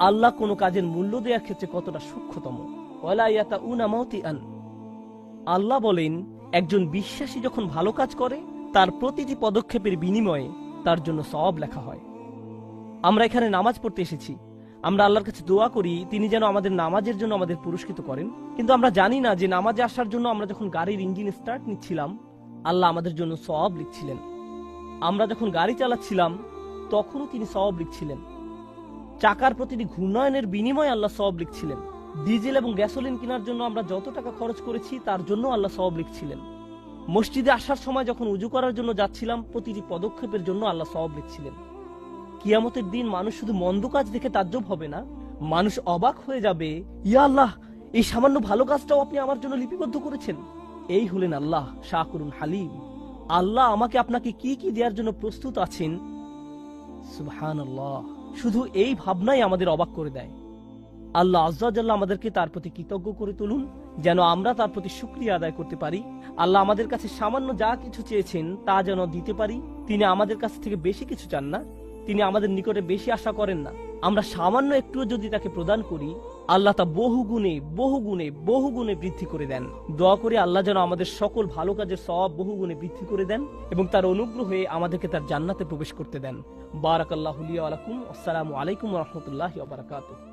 আল্লাহ কোনো কাজের মূল্য দেওয়ার ক্ষেত্রে কতটা সূক্ষ্মতম। ওয়ালা ইয়াতাউনা মাউতিআন, আল্লাহ বলেন একজন বিশ্বাসী যখন ভালো কাজ করে তার প্রতিটি পদক্ষেপের বিনিময়ে তার জন্য সওয়াব লেখা হয়। আমরা এখানে নামাজ পড়তে এসেছি, আমরা আল্লাহর কাছে দোয়া করি তিনি যেন আমাদের নামাজের জন্য আমাদের পুরস্কৃত করেন, কিন্তু আমরা জানি না যে নামাজে আসার জন্য আমরা যখন গাড়ির ইঞ্জিন স্টার্ট নিচ্ছিলাম আল্লাহ আমাদের জন্য সওয়াব লিখছিলেন। আমরা যখন গাড়ি চালাচ্ছিলাম তখনও তিনি সওয়াব লিখছিলেন। চাকার প্রতিটি ঘূর্ণায়নের বিনিময়ে আল্লাহ সওয়াব লিখছিলেন। ডিজেল এবং গ্যাসোলিন কেনার জন্য আমরা যত টাকা খরচ করেছি তার জন্য আল্লাহ সওয়াব লিখছিলেন। মসজিদে আসার সময় যখন উজু করার জন্য যাচ্ছিলাম প্রতিটি পদক্ষেপের জন্য আল্লাহ সওয়াব লিখছিলেন। কিয়ামতের দিন মানুষ শুধু মন্দ কাজ দেখে তাজ্জব হবে না, মানুষ অবাক হয়ে যাবে, ইয়া আল্লাহ, এই সামান্য ভালো কাজটাও আপনি আমার জন্য লিপিবদ্ধ করেছেন। এই হলেন আল্লাহ শাকুরুন হালিম। আল্লাহ আমাকে আপনাকে কি কি দেওয়ার জন্য প্রস্তুত আছেন। সুবহানাল্লাহ। শুধু এই ভাবনাই আমাদের অবাক করে দেয়। আল্লাহ আজ্জা ওয়া জাল্লা আমাদেরকে তার প্রতি কৃতজ্ঞ করে তুলুন, যেন আমরা তার প্রতি শুকরিয়া আদায় করতে পারি। আল্লাহ আমাদের কাছে সামান্য যা কিছু চেয়েছেন তা যেন দিতে পারি। তিনি আমাদের কাছ থেকে বেশি কিছু চান না, তিনি আমাদের নিকটে বেশি আশা করেন না। আমরা সামান্য একটুও যদি তাকে প্রদান করি আল্লাহ তা বহু গুণে বহু গুণে বহু গুণে বৃদ্ধি করে দেন। দোয়া করে আল্লাহ যেন আমাদের সকল ভালো কাজের সওয়াব বহু গুণে বৃদ্ধি করে দেন এবং তার অনুগ্রহে আমাদেরকে তার জান্নাতে প্রবেশ করতে দেন। বারাকাল্লাহু লি ওয়া লাকুম। আসসালামু আলাইকুম ওয়া রাহমাতুল্লাহি ওয়া বারাকাতুহু।